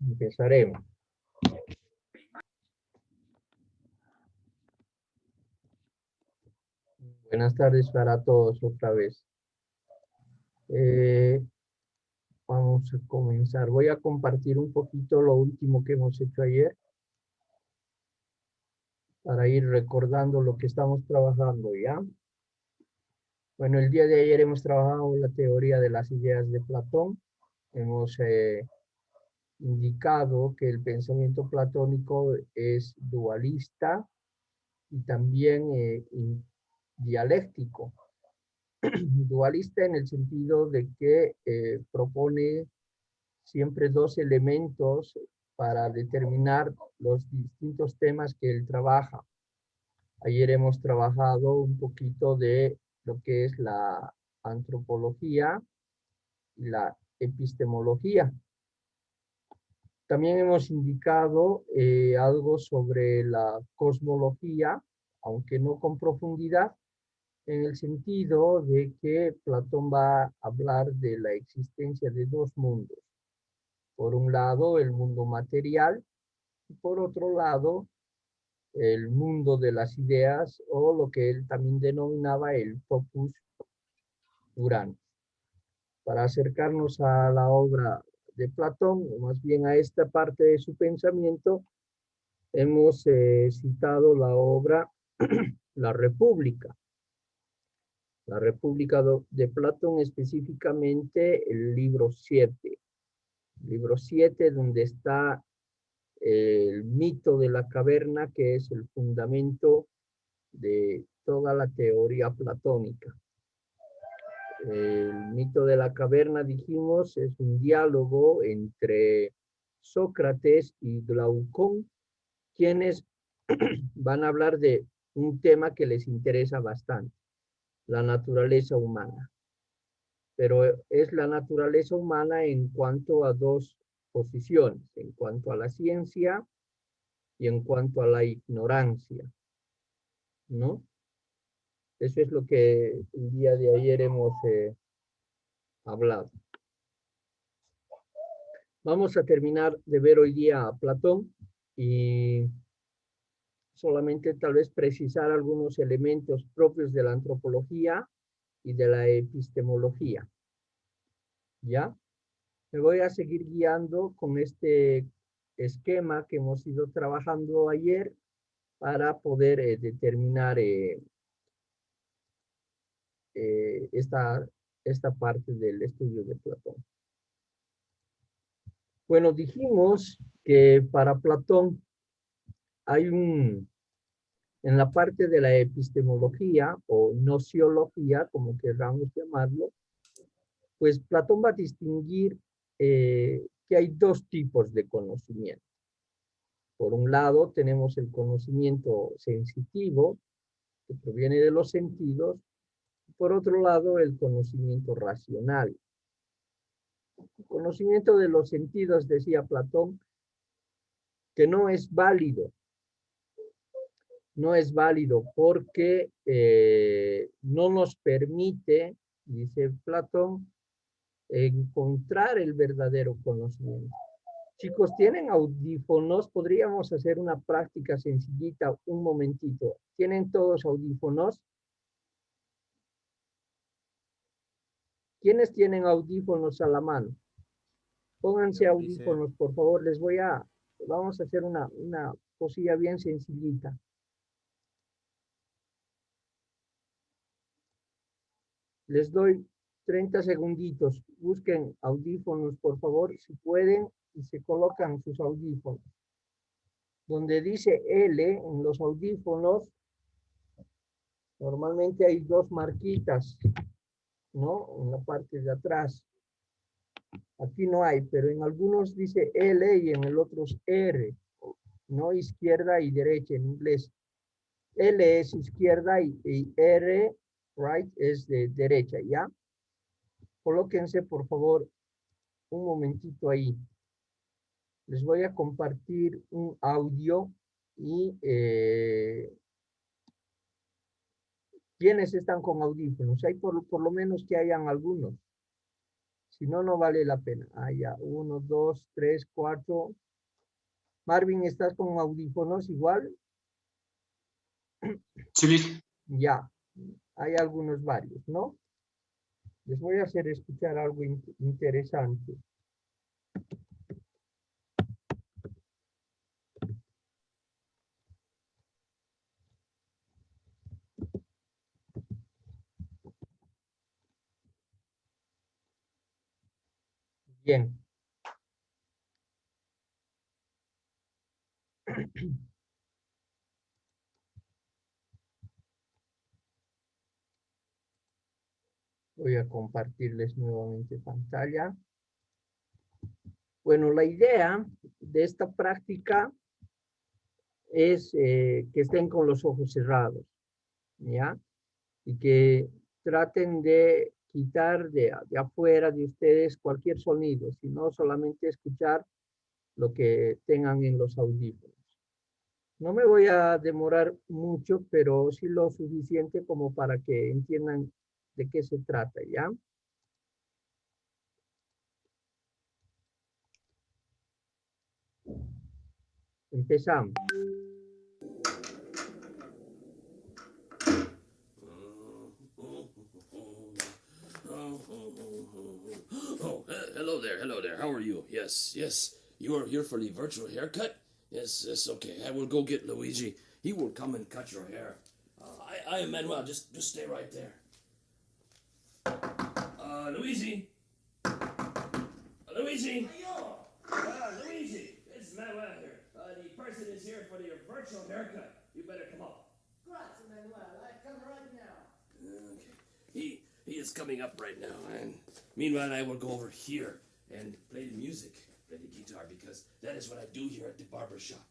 Empezaremos. Buenas tardes para todos otra vez. Vamos a comenzar. Voy a compartir un poquito lo último que hemos hecho ayer para ir recordando lo que estamos trabajando, ¿ya? Bueno, el día de ayer hemos trabajado la teoría de las ideas de Platón. Hemos indicado que el pensamiento platónico es dualista y también dialéctico. Dualista en el sentido de que propone siempre dos elementos para determinar los distintos temas que él trabaja. Ayer hemos trabajado un poquito de lo que es la antropología y la epistemología. También hemos indicado algo sobre la cosmología, aunque no con profundidad, en el sentido de que Platón va a hablar de la existencia de dos mundos. Por un lado, el mundo material, y por otro lado, el mundo de las ideas, o lo que él también denominaba el topos urano. Para acercarnos a la obra de Platón, o más bien a esta parte de su pensamiento, hemos citado la obra La República. La República de Platón, específicamente el libro 7. Libro 7, donde está el mito de la caverna, que es el fundamento de toda la teoría platónica. El mito de la caverna, dijimos, es un diálogo entre Sócrates y Glaucón, quienes van a hablar de un tema que les interesa bastante, la naturaleza humana. Pero es la naturaleza humana en cuanto a dos posiciones, en cuanto a la ciencia y en cuanto a la ignorancia, ¿no? Eso es lo que el día de ayer hemos hablado. Vamos a terminar de ver hoy día a Platón y solamente tal vez precisar algunos elementos propios de la antropología y de la epistemología. ¿Ya? Me voy a seguir guiando con este esquema que hemos ido trabajando ayer para poder determinar esta parte del estudio de Platón. Bueno, dijimos que para Platón hay en la parte de la epistemología o nociología, como queramos llamarlo, pues Platón va a distinguir que hay dos tipos de conocimiento. Por un lado, tenemos el conocimiento sensitivo, que proviene de los sentidos. Por otro lado, el conocimiento racional. El conocimiento de los sentidos, decía Platón, que no es válido. No es válido porque no nos permite, dice Platón, encontrar el verdadero conocimiento. Chicos, ¿tienen audífonos? Podríamos hacer una práctica sencillita, un momentito. ¿Tienen todos audífonos? ¿Quiénes tienen audífonos a la mano? Pónganse audífonos, por favor. Vamos a hacer una cosilla bien sencillita. Les doy 30 segunditos. Busquen audífonos, por favor, si pueden, y se colocan sus audífonos. Donde dice L en los audífonos, normalmente hay dos marquitas, ¿no? En la parte de atrás. Aquí no hay, pero en algunos dice L y en el otro es R, ¿no? Izquierda y derecha en inglés. L es izquierda y R, right, es de derecha, ¿ya? Colóquense, por favor, un momentito ahí. Les voy a compartir un audio y ¿quiénes están con audífonos? Hay por lo menos que hayan algunos. Si no, no vale la pena. Ah, ya, 1, 2, 3, 4. Marvin, ¿estás con audífonos igual? Sí, listo. Ya, hay algunos varios, ¿no? Les voy a hacer escuchar algo interesante. Bien. Voy a compartirles nuevamente pantalla. Bueno, la idea de esta práctica es que estén con los ojos cerrados, ¿ya? Y que traten de quitar de afuera de ustedes cualquier sonido, sino solamente escuchar lo que tengan en los audífonos. No me voy a demorar mucho, pero sí lo suficiente como para que entiendan de qué se trata, ¿ya? Empezamos. Oh, hello there, hello there. How are you? Yes, yes. You are here for the virtual haircut? Yes, yes, okay. I will go get Luigi. He will come and cut your hair. I am Manuel. Just stay right there. Luigi? Luigi? Luigi, it's Manuel here. The person is here for your virtual haircut. You better come up. Grazie, Manuel. I come right now. Okay. He is coming up right now, and meanwhile I will go over here and play the music, play the guitar, because that is what I do here at the barber shop.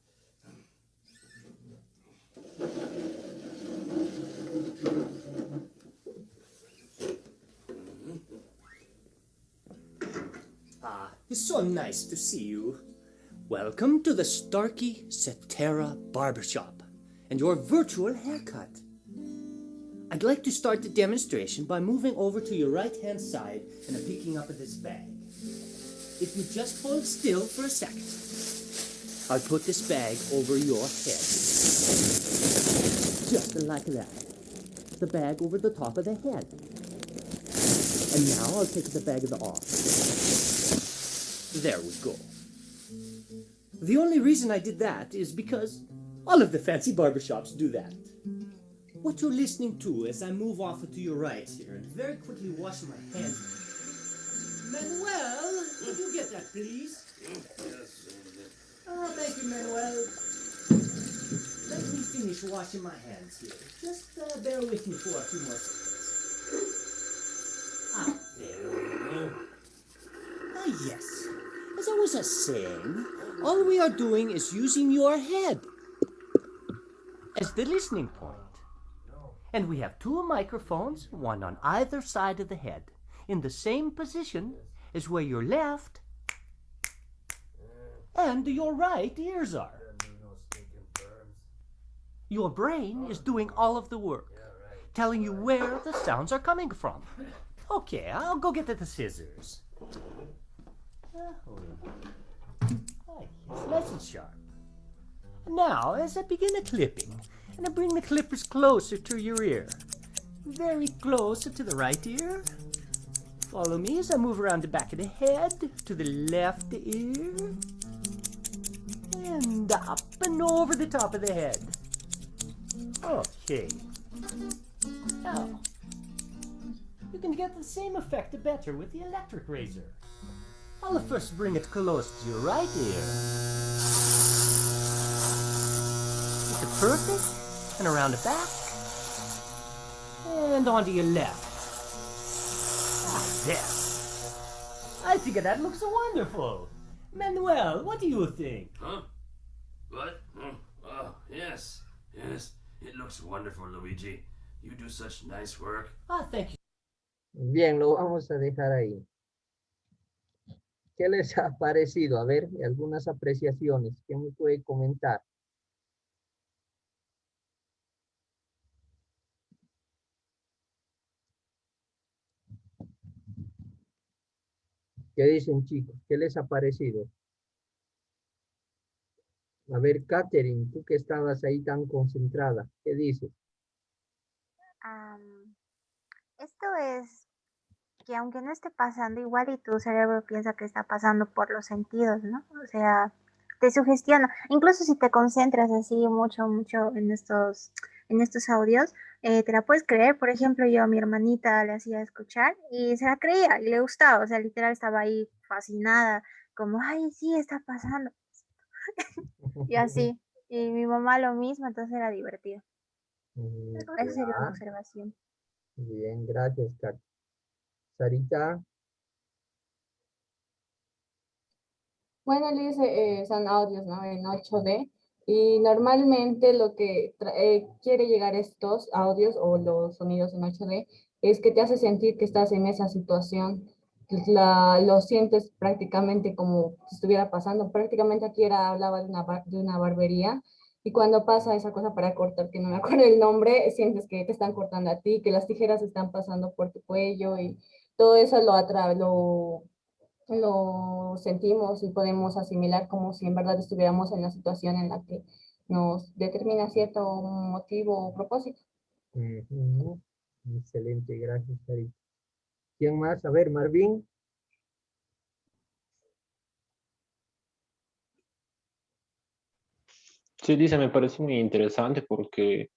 It's so nice to see you. Welcome to the Starkey Cetera Barbershop and your virtual haircut. I'd like to start the demonstration by moving over to your right-hand side and picking up this bag. If you just hold still for a second, I'll put this bag over your head. Just like that. The bag over the top of the head. And now I'll take the bag off. There we go. The only reason I did that is because all of the fancy barbershops do that. What you're listening to as I move off to your right here and very quickly wash my hands. Manuel, could you get that, please? Yes. Oh, thank you, Manuel. Let me finish washing my hands here. Just bear with me for a few more seconds. Ah, there we go. Ah, yes. As I was saying, all we are doing is using your head as the listening point. And we have two microphones, one on either side of the head, in the same position as where your left and your right ears are. Your brain is doing all of the work, telling you where the sounds are coming from. Okay, I'll go get the scissors. Yes, nice and sharp. Now, as I begin the clipping, and I bring the clippers closer to your ear, very close to the right ear. Follow me as I move around the back of the head to the left ear, and up and over the top of the head. Okay. Now, you can get the same effect better with the electric razor. I'll first bring it close to your right ear. It's perfect, and around the back, and onto your left. Ah, there. I think that looks wonderful. Manuel, what do you think? Huh? What? Oh, yes. Yes. It looks wonderful, Luigi. You do such nice work. Ah, thank you. Bien, lo vamos a dejar ahí. ¿Qué les ha parecido? A ver, algunas apreciaciones. ¿Quién me puede comentar? ¿Qué dicen, chicos? ¿Qué les ha parecido? A ver, Catherine, tú que estabas ahí tan concentrada, ¿qué dices? Am, Esto es que aunque no esté pasando igual y tu cerebro piensa que está pasando por los sentidos, ¿no? O sea, te sugestiona. Incluso si te concentras así mucho, mucho en estos audios, te la puedes creer. Por ejemplo, yo a mi hermanita le hacía escuchar y se la creía y le gustaba. O sea, literal estaba ahí fascinada, como, ay, sí, está pasando. Y así. Y mi mamá lo mismo, entonces era divertido. Esa sería una Ya, observación. bien, gracias, Kat. Sarita, Bueno, Liz, son audios, ¿no? En 8D y normalmente lo que quiere llegar estos audios o los sonidos en 8D es que te hace sentir que estás en esa situación, lo sientes prácticamente como si estuviera pasando. Prácticamente aquí hablaba de de una barbería y cuando pasa esa cosa para cortar, que no me acuerdo el nombre, sientes que te están cortando a ti, que las tijeras están pasando por tu cuello y todo eso lo sentimos y podemos asimilar como si en verdad estuviéramos en la situación en la que nos determina cierto motivo o propósito. ujú, excelente, gracias, Sarita. ¿Quién más? A ver, Marvin. Sí, dice, me parece muy interesante porque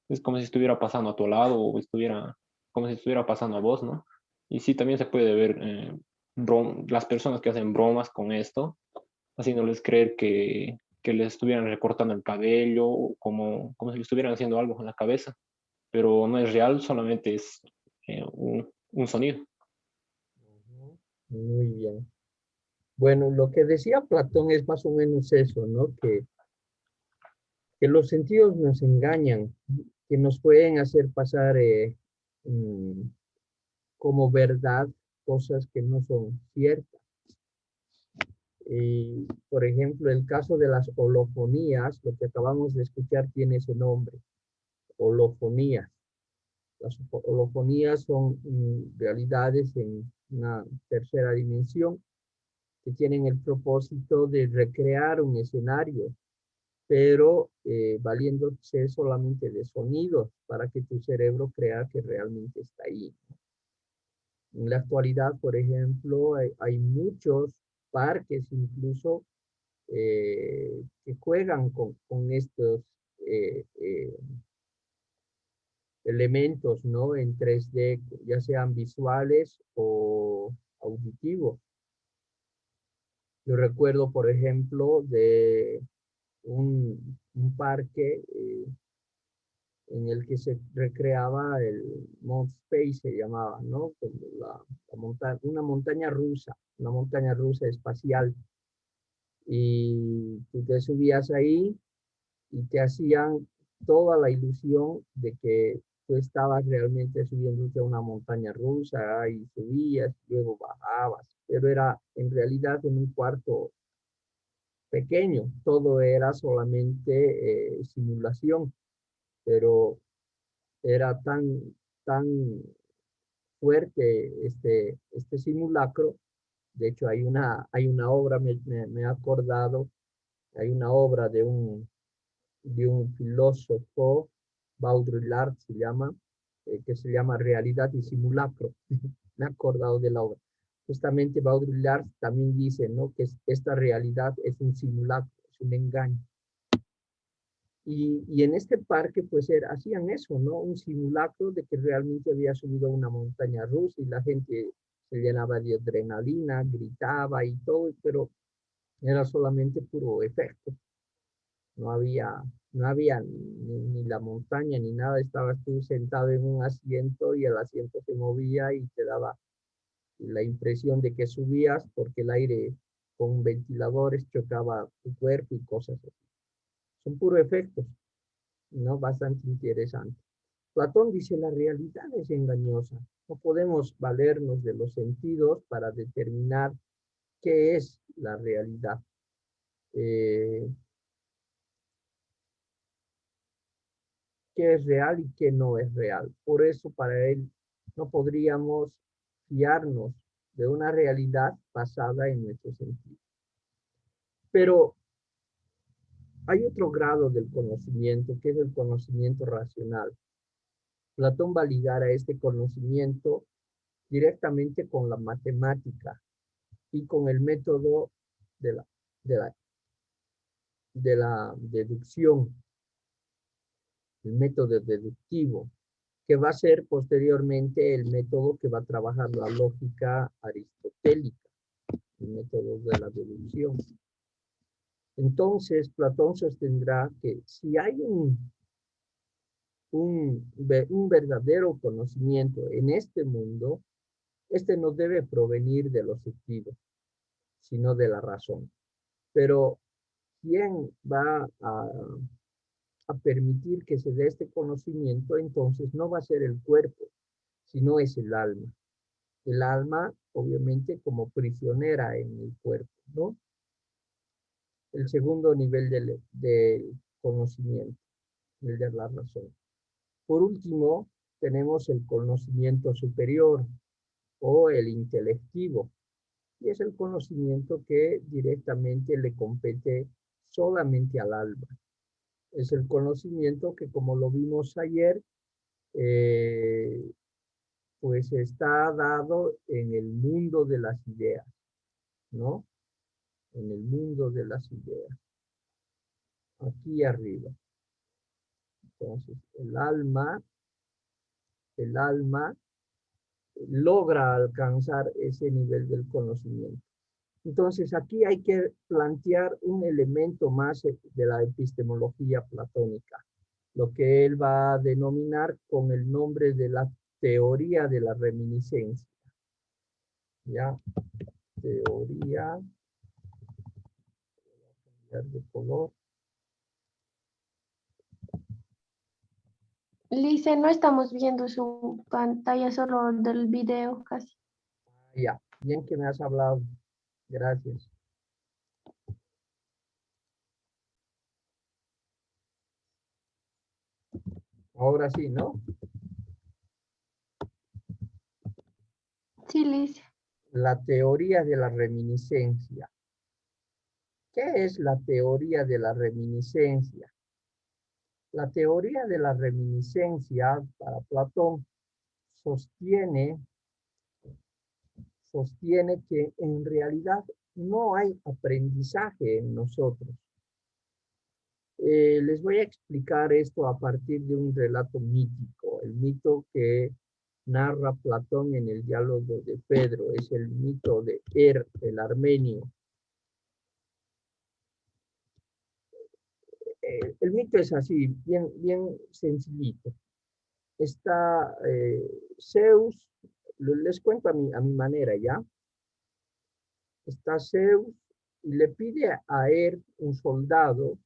es como si estuviera pasando a tu lado o estuviera, como si estuviera pasando a vos, ¿no? Y sí, también se puede ver las personas que hacen bromas con esto, haciéndoles creer que les estuvieran recortando el cabello, o como si le estuvieran haciendo algo con la cabeza, pero no es real, solamente es un sonido. Ujú, muy bien. Bueno, lo que decía Platón es más o menos eso, ¿no? Que los sentidos nos engañan, que nos pueden hacer pasar mm, como verdad cosas que no son ciertas. Y, por ejemplo, el caso de las holofonías, lo que acabamos de escuchar tiene ese nombre, holofonías. Las holofonías son realidades en una tercera dimensión que tienen el propósito de recrear un escenario, pero valiéndose solamente de sonidos para que tu cerebro crea que realmente está ahí. En la actualidad, por ejemplo, hay muchos parques incluso que juegan con estos eh, eh, elementos, ¿no? En 3D, ya sean visuales o auditivos. Yo recuerdo, por ejemplo, de un parque en el que se recreaba el Mount Space, se llamaba, ¿no? Como una montaña rusa espacial. Y tú te subías ahí y te hacían toda la ilusión de que tú estabas realmente subiéndote a una montaña rusa y subías, luego bajabas, pero era en realidad en un cuarto pequeño, todo era solamente simulación, pero era tan fuerte este simulacro. De hecho, hay una obra, me he acordado, hay una obra de un filósofo, Baudrillard se llama, que se llama Realidad y Simulacro. Me he acordado de la obra. Justamente Baudrillard también dice, ¿no? Que esta realidad es un simulacro, es un engaño. Y en este parque, pues hacían eso, ¿no? Un simulacro de que realmente había subido una montaña rusa y la gente se llenaba de adrenalina, gritaba y todo, pero era solamente puro efecto. No había, no había ni la montaña ni nada, estabas tú sentado en un asiento y el asiento se movía y te daba la impresión de que subías porque el aire con ventiladores chocaba tu cuerpo y cosas así. Son puro efectos, ¿no? Bastante interesante. Platón dice la realidad es engañosa. No podemos valernos de los sentidos para determinar qué es la realidad. Eh, Qué es real y qué no es real. Por eso para él no podríamos fiarnos de una realidad basada en nuestro sentido. Pero hay otro grado del conocimiento, que es el conocimiento racional. Platón va a ligar a este conocimiento directamente con la matemática y con el método de la deducción, el método deductivo, que va a ser posteriormente el método que va a trabajar la lógica aristotélica, el método de la deducción. Entonces, Platón sostendrá que si hay un verdadero conocimiento en este mundo, este no debe provenir de los sentidos, sino de la razón. Pero, ¿quién va a permitir que se dé este conocimiento? Entonces no va a ser el cuerpo, sino es el alma. El alma, obviamente, como prisionera en el cuerpo, ¿no? El segundo nivel del conocimiento, el de la razón. Por último, tenemos el conocimiento superior o el intelectivo, y es el conocimiento que directamente le compete solamente al alma. Es el conocimiento que, como lo vimos ayer, pues está dado en el mundo de las ideas, ¿no? En el mundo de las ideas, aquí arriba. Entonces, el alma logra alcanzar ese nivel del conocimiento. Entonces, aquí hay que plantear un elemento más de la epistemología platónica, lo que él va a denominar con el nombre de la teoría de la reminiscencia. ¿Ya? Teoría, voy a cambiar de color. Lice, no estamos viendo su pantalla, solo del video casi. Ya, bien que me has hablado. Gracias. Ahora sí, ¿no? Sí, Lice. La teoría de la reminiscencia. ¿Qué es la teoría de la reminiscencia? La teoría de la reminiscencia para Platón sostiene que en realidad no hay aprendizaje en nosotros. Les voy a explicar esto a partir de un relato mítico, el mito que narra Platón en el diálogo de Pedro, es el mito de el armenio. El mito es así, bien sencillito. Está Zeus, les cuento a mi manera, ¿ya? Está Zeus y le pide a un soldado,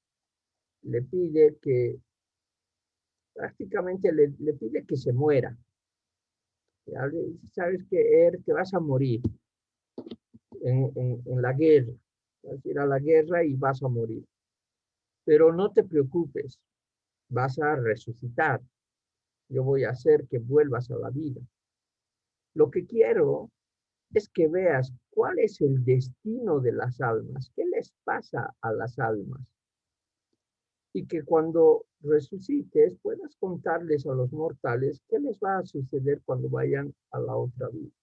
le pide que, prácticamente le pide que se muera. ¿Ya? Sabes que te vas a morir en la guerra, vas a ir a la guerra y vas a morir. Pero no te preocupes, vas a resucitar. Yo voy a hacer que vuelvas a la vida. Lo que quiero es que veas cuál es el destino de las almas, qué les pasa a las almas. Y que cuando resucites puedas contarles a los mortales qué les va a suceder cuando vayan a la otra vida.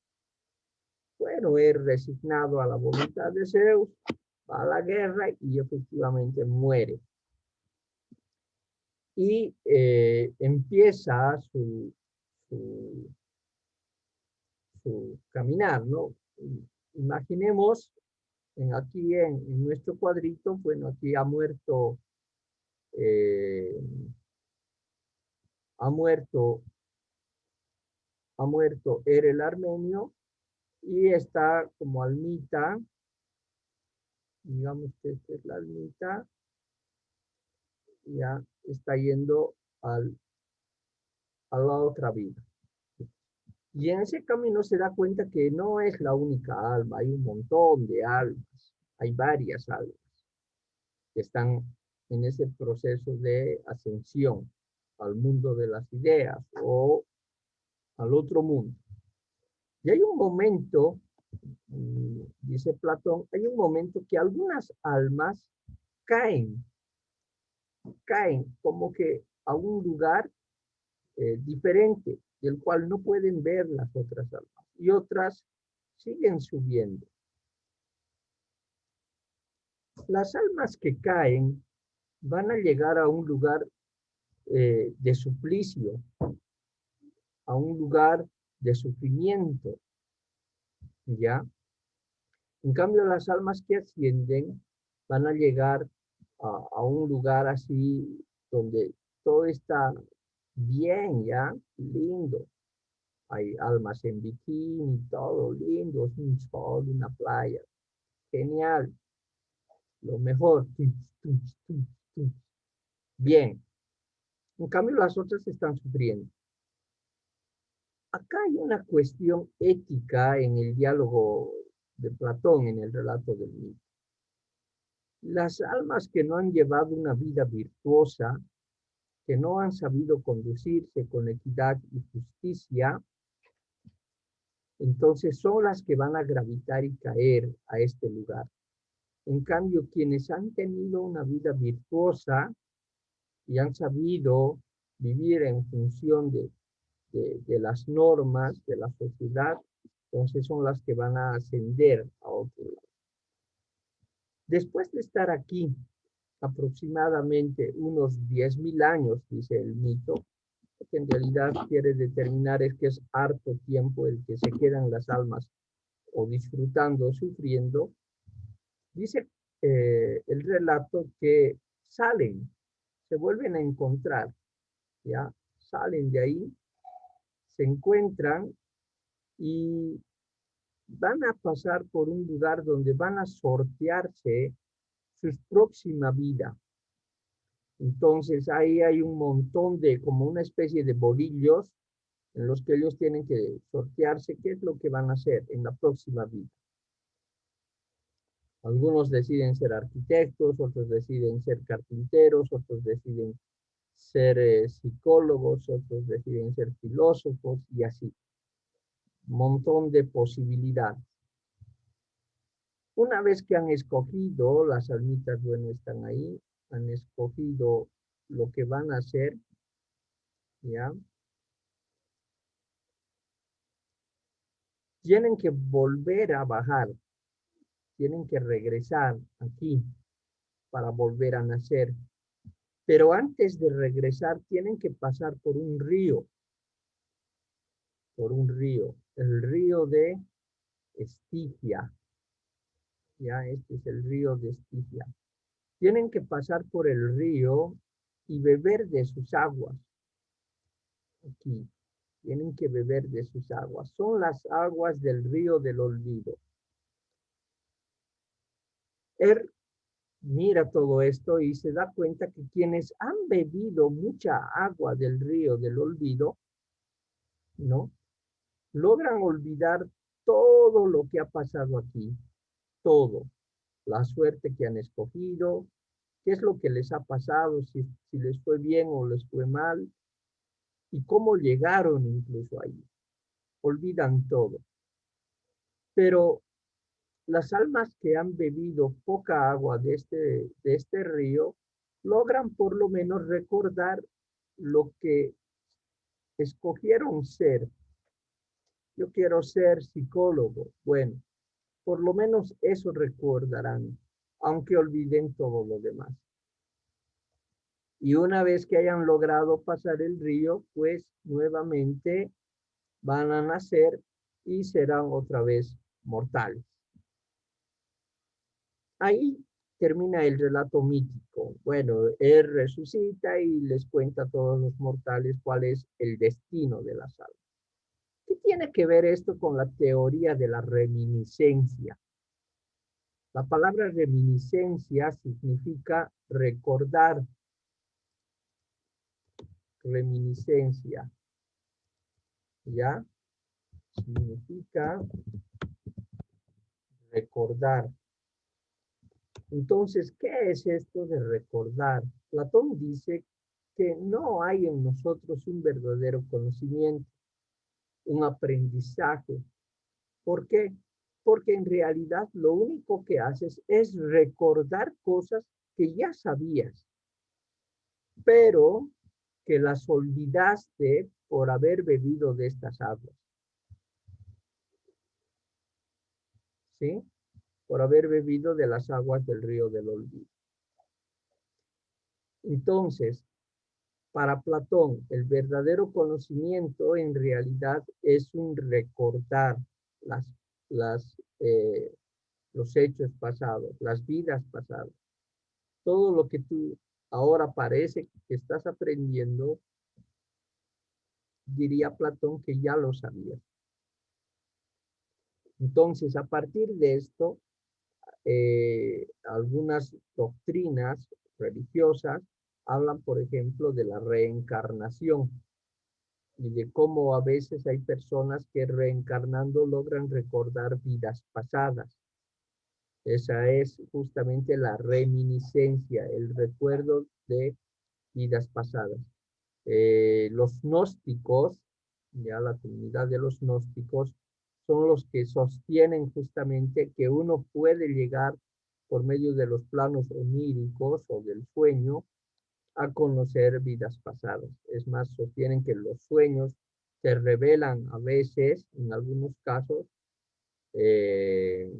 Bueno, resignado a la voluntad de Zeus, va a la guerra y efectivamente muere. Y empieza su caminar, ¿no? Imaginemos aquí en nuestro cuadrito, bueno, aquí ha muerto el armenio y está como almita, digamos que esta es la almita, ya está yendo a la otra vida. Y en ese camino se da cuenta que no es la única alma, hay un montón de almas, hay varias almas que están en ese proceso de ascensión al mundo de las ideas o al otro mundo. Y hay un momento dice Platón, hay un momento que algunas almas caen como que a un lugar diferente, del cual no pueden ver las otras almas, y otras siguen subiendo. Las almas que caen van a llegar a un lugar de suplicio, a un lugar de sufrimiento, ¿ya? En cambio, las almas que ascienden van a llegar a un lugar así donde todo está bien, ¿ya? Lindo. Hay almas en bikini, todo lindo, es un sol, una playa. Genial. Lo mejor. Bien. En cambio, las otras están sufriendo. Acá hay una cuestión ética en el diálogo de Platón, en el relato del mito. Las almas que no han llevado una vida virtuosa, que no han sabido conducirse con equidad y justicia, entonces son las que van a gravitar y caer a este lugar. En cambio, quienes han tenido una vida virtuosa y han sabido vivir en función de las normas de la sociedad, entonces son las que van a ascender a otro lado. Después de estar aquí aproximadamente unos 10.000 años, dice el mito, lo que en realidad quiere determinar es que es harto tiempo el que se quedan las almas o disfrutando o sufriendo, dice el relato que salen, se vuelven a encontrar, ya salen de ahí, se encuentran y van a pasar por un lugar donde van a sortearse su próxima vida. Entonces ahí hay un montón de, como una especie de bolillos en los que ellos tienen que sortearse qué es lo que van a hacer en la próxima vida. Algunos deciden ser arquitectos, otros deciden ser carpinteros, otros deciden ser psicólogos, otros deciden ser filósofos y así. Montón de posibilidades. Una vez que han escogido, las almitas, bueno, están ahí, han escogido lo que van a hacer, ¿ya? Tienen que volver a bajar, tienen que regresar aquí para volver a nacer. Pero antes de regresar tienen que pasar por un río, el río de Estigia. Ya, este es el río de Estigia. Tienen que pasar por el río y beber de sus aguas. Aquí, tienen que beber de sus aguas. Son las aguas del río del olvido. Él mira todo esto y se da cuenta que quienes han bebido mucha agua del río del olvido, ¿no? Logran olvidar todo lo que ha pasado aquí, todo, la suerte que han escogido, qué es lo que les ha pasado, si les fue bien o les fue mal, y cómo llegaron incluso ahí. Olvidan todo. Pero las almas que han bebido poca agua de este río, logran por lo menos recordar lo que escogieron ser. Yo quiero ser psicólogo. Bueno, por lo menos eso recordarán, aunque olviden todo lo demás. Y una vez que hayan logrado pasar el río, pues nuevamente van a nacer y serán otra vez mortales. Ahí termina el relato mítico. Bueno, él resucita y les cuenta a todos los mortales cuál es el destino de las almas. ¿Qué tiene que ver esto con la teoría de la reminiscencia? La palabra reminiscencia significa recordar. Reminiscencia, ¿ya? Significa recordar. Entonces, ¿qué es esto de recordar? Platón dice que no hay en nosotros un verdadero conocimiento, un aprendizaje. ¿Por qué? porque en realidad lo único que haces es recordar cosas que ya sabías, pero que las olvidaste por haber bebido de estas aguas. ¿Sí? Por haber bebido de las aguas del río del olvido. Entonces, para Platón, el verdadero conocimiento en realidad es un recordar los hechos pasados, las vidas pasadas. Todo lo que tú ahora parece que estás aprendiendo, diría Platón que ya lo sabías. Entonces, a partir de esto, algunas doctrinas religiosas hablan, por ejemplo, de la reencarnación y de cómo a veces hay personas que reencarnando logran recordar vidas pasadas. Esa es justamente la reminiscencia, el recuerdo de vidas pasadas. Los gnósticos, ya la comunidad de los gnósticos, son los que sostienen justamente que uno puede llegar por medio de los planos oníricos o del sueño a conocer vidas pasadas. Es más, sostienen que los sueños se revelan a veces, en algunos casos, eh,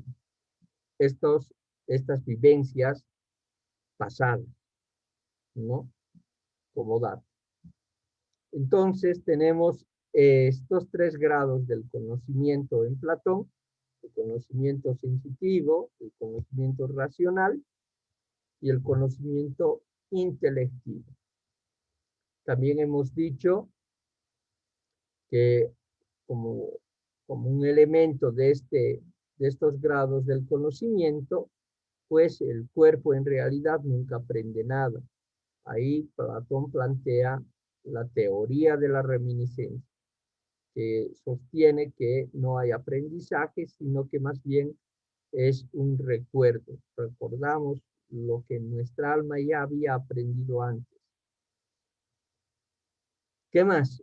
estas vivencias pasadas, ¿no? Como dato. Entonces tenemos estos 3 grados del conocimiento en Platón: el conocimiento sensitivo, el conocimiento racional y el conocimiento intelectivo. También hemos dicho que como un elemento de estos grados del conocimiento, pues el cuerpo en realidad nunca aprende nada. Ahí Platón plantea la teoría de la reminiscencia, que sostiene que no hay aprendizaje, sino que más bien es un recuerdo. Recordamos lo que nuestra alma ya había aprendido antes. ¿Qué más?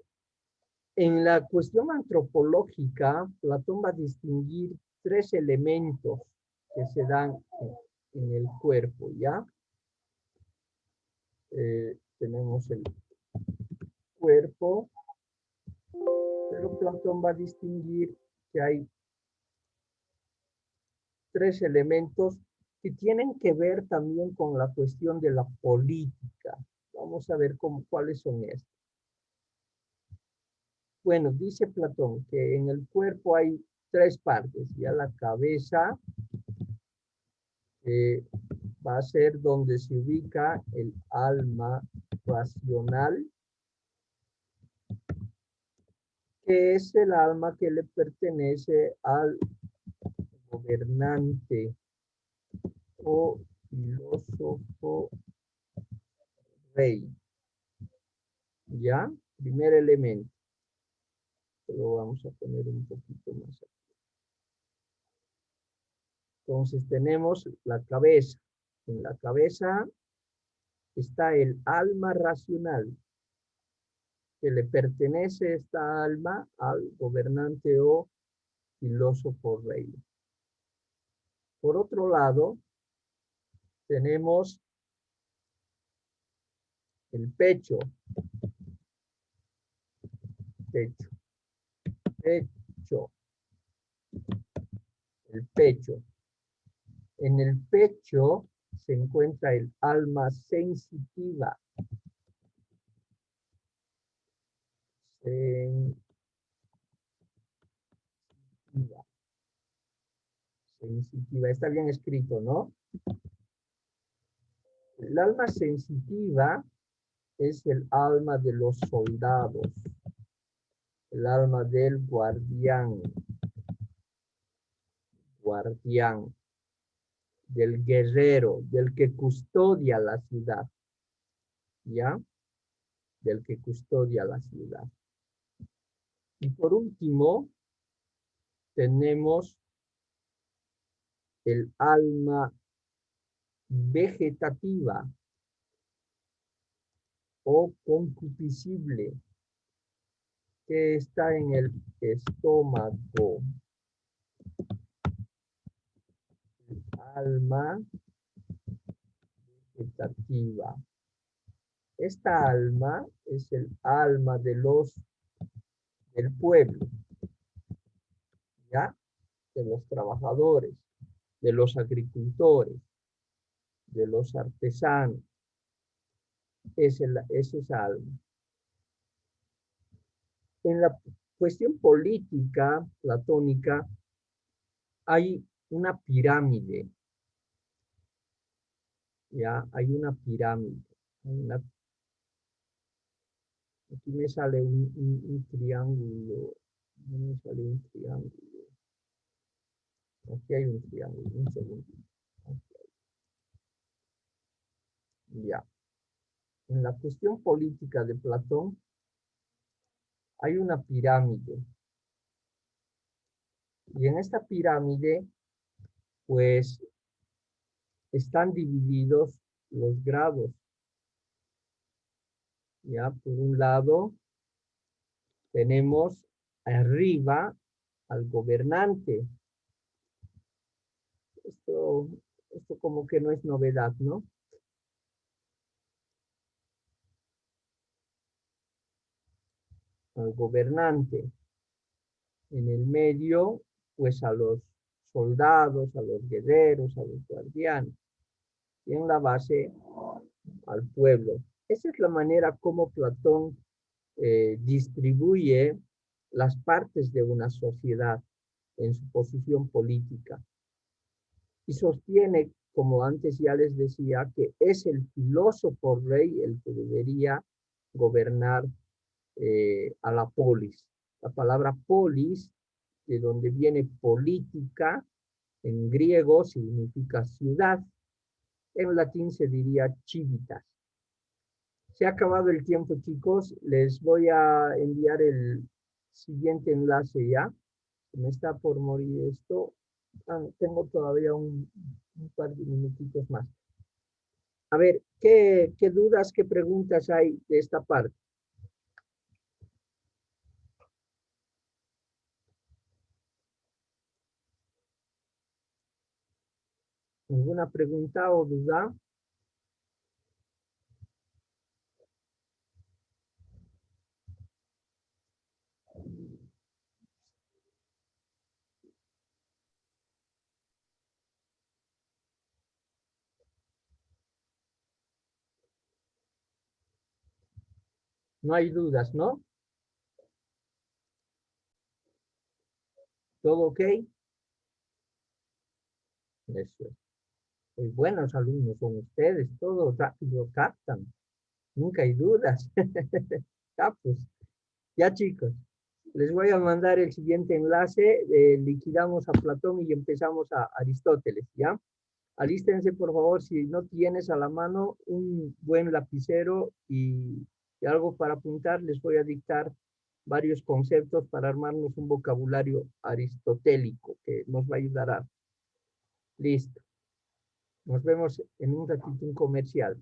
En la cuestión antropológica, Platón va a distinguir 3 elementos que se dan en el cuerpo, ¿ya? Tenemos el cuerpo, pero Platón va a distinguir que hay 3 elementos que tienen que ver también con la cuestión de la política. Vamos a ver cuáles son estos. Bueno, dice Platón que en el cuerpo hay 3 partes, ya la cabeza va a ser donde se ubica el alma racional, que es el alma que le pertenece al gobernante o filósofo rey. ¿Ya? Primer elemento. Lo vamos a poner un poquito más aquí. Entonces tenemos la cabeza. En la cabeza está el alma racional, que le pertenece esta alma al gobernante o filósofo rey. Por otro lado, tenemos el pecho. Pecho. El pecho. En el pecho se encuentra el alma sensitiva. Sensitiva. Está bien escrito, ¿no? El alma sensitiva es el alma de los soldados, el alma del guardián, del guerrero, del que custodia la ciudad, ¿ya? Del que custodia la ciudad. Y por último, tenemos el alma vegetativa o concupiscible, que está en el estómago. alma vegetativa. Esta alma es el alma del pueblo, ¿ya? De los trabajadores, de los agricultores, de los artesanos. Es esa alma. En la cuestión política platónica hay una pirámide, ¿ya? Hay una pirámide. Aquí me sale un triángulo. No me sale un triángulo. Aquí hay un triángulo. Un segundo. Ya. En la cuestión política de Platón hay una pirámide. Y en esta pirámide, pues, están divididos los grados. Ya, por un lado, tenemos arriba al gobernante. Esto como que no es novedad, ¿no? Al gobernante. En el medio, pues a los soldados, a los guerreros, a los guardianes. Y en la base, al pueblo. Esa es la manera como Platón distribuye las partes de una sociedad en su posición política. Y sostiene, como antes ya les decía, que es el filósofo rey el que debería gobernar a la polis. La palabra polis, de donde viene política, en griego significa ciudad. En latín se diría civitas. Se ha acabado el tiempo, chicos. Les voy a enviar el siguiente enlace ya. Me está por morir esto. Tengo todavía un par de minutitos más. A ver, ¿qué dudas, qué preguntas hay de esta parte? ¿Alguna pregunta o duda? No hay dudas, ¿no? ¿Todo ok? Eso es. Muy buenos alumnos son ustedes, todos rápido captan. Nunca hay dudas. Ya, pues, ya chicos, les voy a mandar el siguiente enlace. Liquidamos a Platón y empezamos a Aristóteles, ¿ya? Alístense, por favor, si no tienes a la mano un buen lapicero y algo para apuntar, les voy a dictar varios conceptos para armarnos un vocabulario aristotélico que nos va a ayudar a... Listo. Nos vemos en un ratito, un comercial.